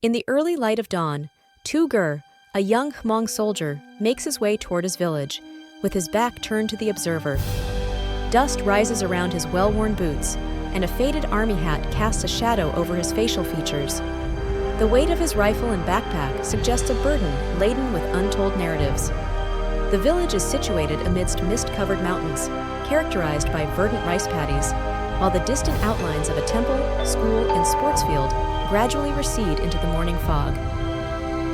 In the early light of dawn, Tu-ger, a young Hmong soldier, makes his way toward his village, with his back turned to the observer. Dust rises around his well-worn boots, and a faded army hat casts a shadow over his facial features. The weight of his rifle and backpack suggests a burden laden with untold narratives. The village is situated amidst mist-covered mountains, characterized by verdant rice paddies, while the distant outlines of a temple, school, and sports field gradually recede into the morning fog.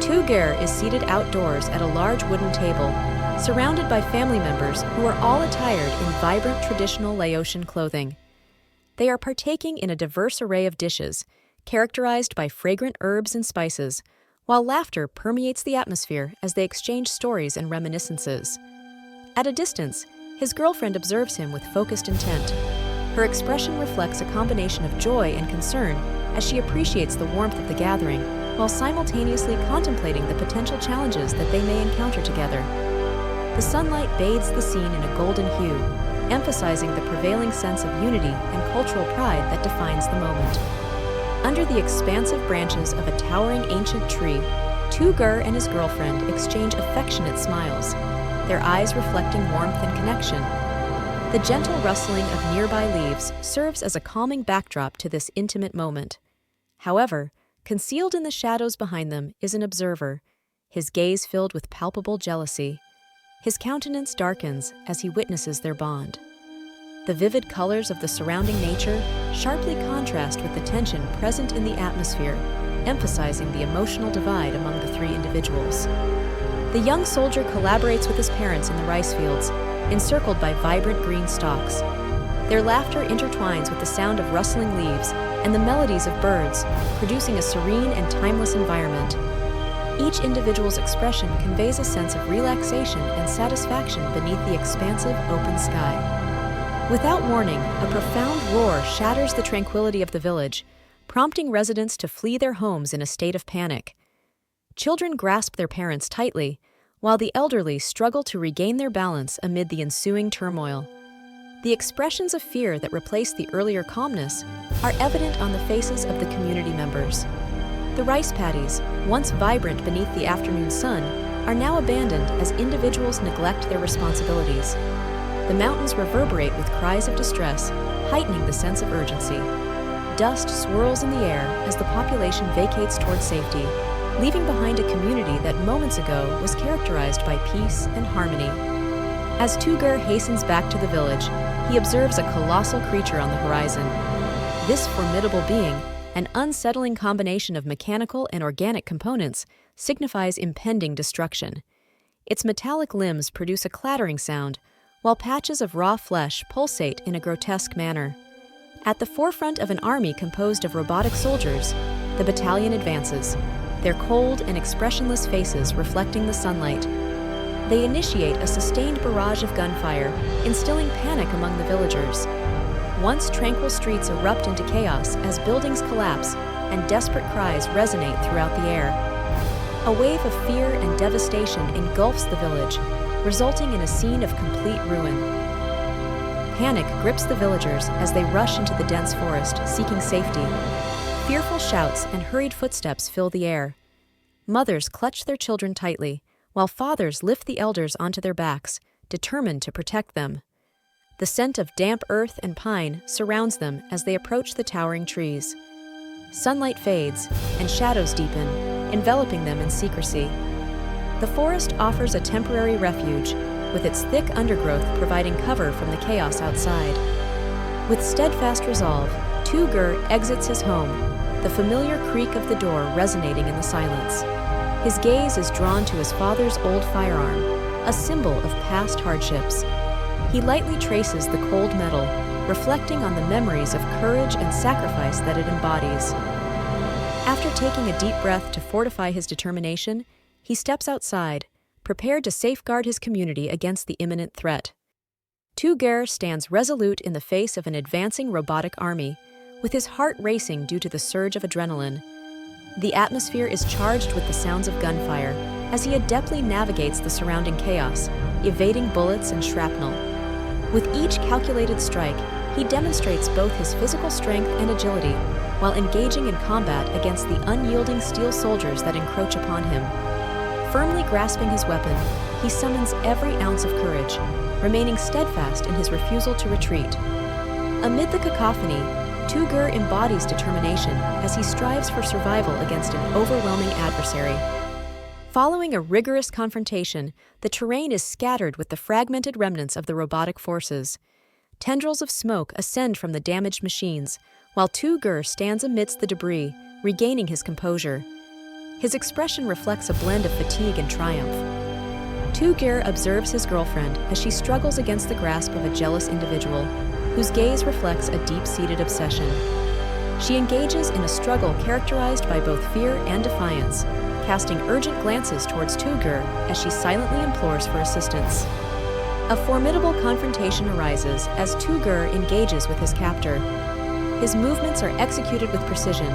Tu-ger is seated outdoors at a large wooden table, surrounded by family members who are all attired in vibrant traditional Laotian clothing. They are partaking in a diverse array of dishes, characterized by fragrant herbs and spices, while laughter permeates the atmosphere as they exchange stories and reminiscences. At a distance, his girlfriend observes him with focused intent. Her expression reflects a combination of joy and concern as she appreciates the warmth of the gathering, while simultaneously contemplating the potential challenges that they may encounter together. The sunlight bathes the scene in a golden hue, emphasizing the prevailing sense of unity and cultural pride that defines the moment. Under the expansive branches of a towering ancient tree, Tu-ger and his girlfriend exchange affectionate smiles, their eyes reflecting warmth and connection. The gentle rustling of nearby leaves serves as a calming backdrop to this intimate moment. However, concealed in the shadows behind them is an observer, his gaze filled with palpable jealousy. His countenance darkens as he witnesses their bond. The vivid colors of the surrounding nature sharply contrast with the tension present in the atmosphere, emphasizing the emotional divide among the three individuals. The young soldier collaborates with his parents in the rice fields, encircled by vibrant green stalks. Their laughter intertwines with the sound of rustling leaves and the melodies of birds, producing a serene and timeless environment. Each individual's expression conveys a sense of relaxation and satisfaction beneath the expansive open sky. Without warning, a profound roar shatters the tranquility of the village, prompting residents to flee their homes in a state of panic. Children grasp their parents tightly, while the elderly struggle to regain their balance amid the ensuing turmoil. The expressions of fear that replace the earlier calmness are evident on the faces of the community members. The rice paddies, once vibrant beneath the afternoon sun, are now abandoned as individuals neglect their responsibilities. The mountains reverberate with cries of distress, heightening the sense of urgency. Dust swirls in the air as the population vacates toward safety, leaving behind a community that moments ago was characterized by peace and harmony. As Tu-ger hastens back to the village, he observes a colossal creature on the horizon. This formidable being, an unsettling combination of mechanical and organic components, signifies impending destruction. Its metallic limbs produce a clattering sound, while patches of raw flesh pulsate in a grotesque manner. At the forefront of an army composed of robotic soldiers, the battalion advances, their cold and expressionless faces reflecting the sunlight. They initiate a sustained barrage of gunfire, instilling panic among the villagers. Once tranquil streets erupt into chaos as buildings collapse and desperate cries resonate throughout the air. A wave of fear and devastation engulfs the village, resulting in a scene of complete ruin. Panic grips the villagers as they rush into the dense forest, seeking safety. Fearful shouts and hurried footsteps fill the air. Mothers clutch their children tightly, while fathers lift the elders onto their backs, determined to protect them. The scent of damp earth and pine surrounds them as they approach the towering trees. Sunlight fades, and shadows deepen, enveloping them in secrecy. The forest offers a temporary refuge, with its thick undergrowth providing cover from the chaos outside. With steadfast resolve, Tu-ger exits his home, the familiar creak of the door resonating in the silence. His gaze is drawn to his father's old firearm, a symbol of past hardships. He lightly traces the cold metal, reflecting on the memories of courage and sacrifice that it embodies. After taking a deep breath to fortify his determination, he steps outside, prepared to safeguard his community against the imminent threat. Tu-ger stands resolute in the face of an advancing robotic army, with his heart racing due to the surge of adrenaline. The atmosphere is charged with the sounds of gunfire as he adeptly navigates the surrounding chaos, evading bullets and shrapnel. With each calculated strike, He demonstrates both his physical strength and agility while engaging in combat against the unyielding steel soldiers that encroach upon him. Firmly grasping his weapon, he summons every ounce of courage, remaining steadfast in his refusal to retreat. Amid the cacophony, Tugur embodies determination as he strives for survival against an overwhelming adversary. Following a rigorous confrontation, the terrain is scattered with the fragmented remnants of the robotic forces. Tendrils of smoke ascend from the damaged machines, while Tugur stands amidst the debris, regaining his composure. His expression reflects a blend of fatigue and triumph. Tugur observes his girlfriend as she struggles against the grasp of a jealous individual, whose gaze reflects a deep-seated obsession. She engages in a struggle characterized by both fear and defiance, casting urgent glances towards Tugur as she silently implores for assistance. A formidable confrontation arises as Tugur engages with his captor. His movements are executed with precision,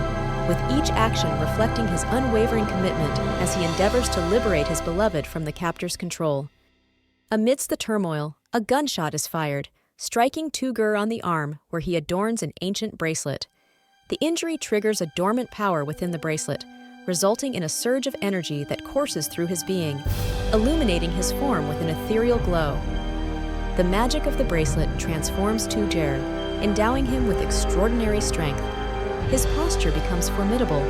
with each action reflecting his unwavering commitment as he endeavors to liberate his beloved from the captor's control. Amidst the turmoil, a gunshot is fired, striking Tugur on the arm where he adorns an ancient bracelet. The injury triggers a dormant power within the bracelet, resulting in a surge of energy that courses through his being, illuminating his form with an ethereal glow. The magic of the bracelet transforms Tugur, endowing him with extraordinary strength. His posture becomes formidable,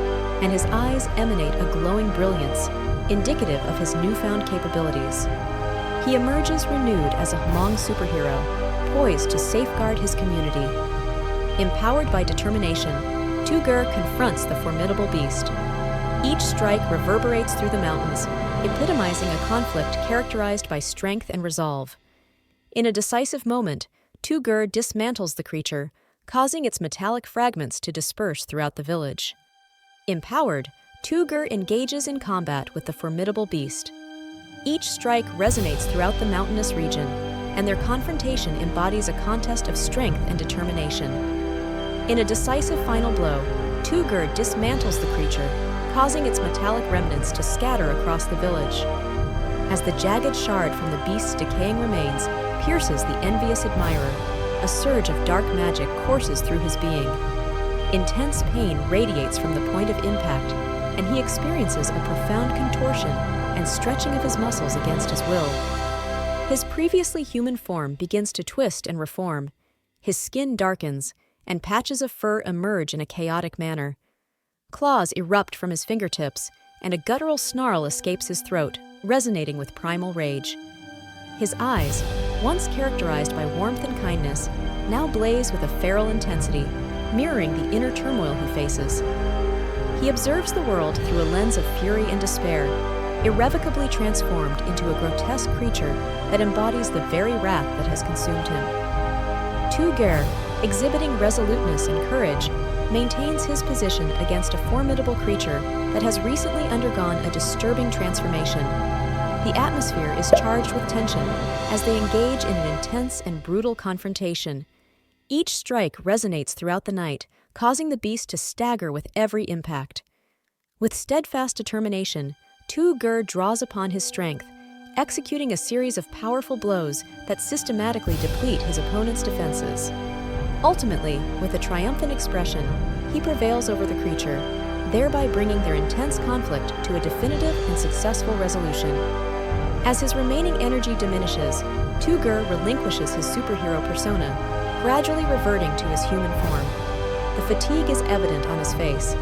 and his eyes emanate a glowing brilliance, indicative of his newfound capabilities. He emerges renewed as a Hmong superhero, poised to safeguard his community. Empowered by determination, Tugur confronts the formidable beast. Each strike reverberates through the mountains, epitomizing a conflict characterized by strength and resolve. In a decisive moment, Tugur dismantles the creature, causing its metallic fragments to disperse throughout the village. Empowered, Tugur engages in combat with the formidable beast. Each strike resonates throughout the mountainous region, and their confrontation embodies a contest of strength and determination. In a decisive final blow, Tugur dismantles the creature, causing its metallic remnants to scatter across the village. As the jagged shard from the beast's decaying remains pierces the envious admirer, a surge of dark magic courses through his being. Intense pain radiates from the point of impact, and he experiences a profound contortion and stretching of his muscles against his will. His previously human form begins to twist and reform. His skin darkens, and patches of fur emerge in a chaotic manner. Claws erupt from his fingertips, and a guttural snarl escapes his throat, resonating with primal rage. His eyes, once characterized by warmth and kindness, now blaze with a feral intensity, mirroring the inner turmoil he faces. He observes the world through a lens of fury and despair, irrevocably transformed into a grotesque creature that embodies the very wrath that has consumed him. Tugur, exhibiting resoluteness and courage, maintains his position against a formidable creature that has recently undergone a disturbing transformation. The atmosphere is charged with tension as they engage in an intense and brutal confrontation. Each strike resonates throughout the night, causing the beast to stagger with every impact. With steadfast determination, Tugur draws upon his strength, executing a series of powerful blows that systematically deplete his opponent's defenses. Ultimately, with a triumphant expression, he prevails over the creature, thereby bringing their intense conflict to a definitive and successful resolution. As his remaining energy diminishes, Tugur relinquishes his superhero persona, gradually reverting to his human form. The fatigue is evident on his face.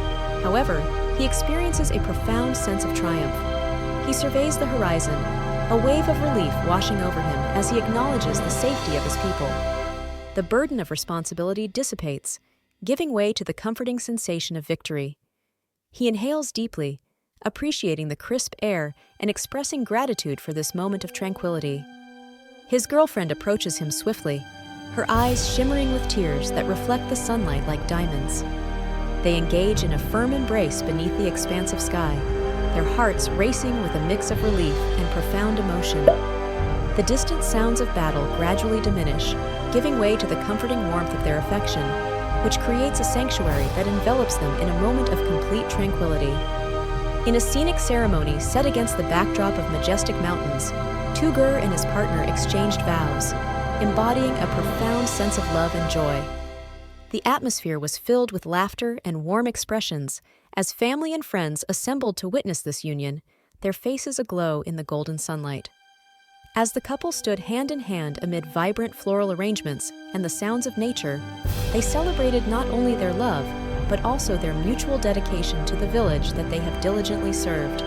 However, he experiences a profound sense of triumph. He surveys the horizon, a wave of relief washing over him as he acknowledges the safety of his people. The burden of responsibility dissipates, giving way to the comforting sensation of victory. He inhales deeply, appreciating the crisp air and expressing gratitude for this moment of tranquility. His girlfriend approaches him swiftly, her eyes shimmering with tears that reflect the sunlight like diamonds. They engage in a firm embrace beneath the expansive sky, their hearts racing with a mix of relief and profound emotion. The distant sounds of battle gradually diminish, giving way to the comforting warmth of their affection, which creates a sanctuary that envelops them in a moment of complete tranquility. In a scenic ceremony set against the backdrop of majestic mountains, Tugur and his partner exchanged vows. embodying a profound sense of love and joy. The atmosphere was filled with laughter and warm expressions as family and friends assembled to witness this union, their faces aglow in the golden sunlight. As the couple stood hand in hand amid vibrant floral arrangements and the sounds of nature, they celebrated not only their love, but also their mutual dedication to the village that they have diligently served.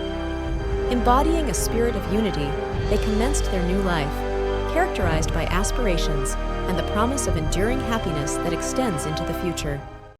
Embodying a spirit of unity, they commenced their new life, characterized by aspirations and the promise of enduring happiness that extends into the future.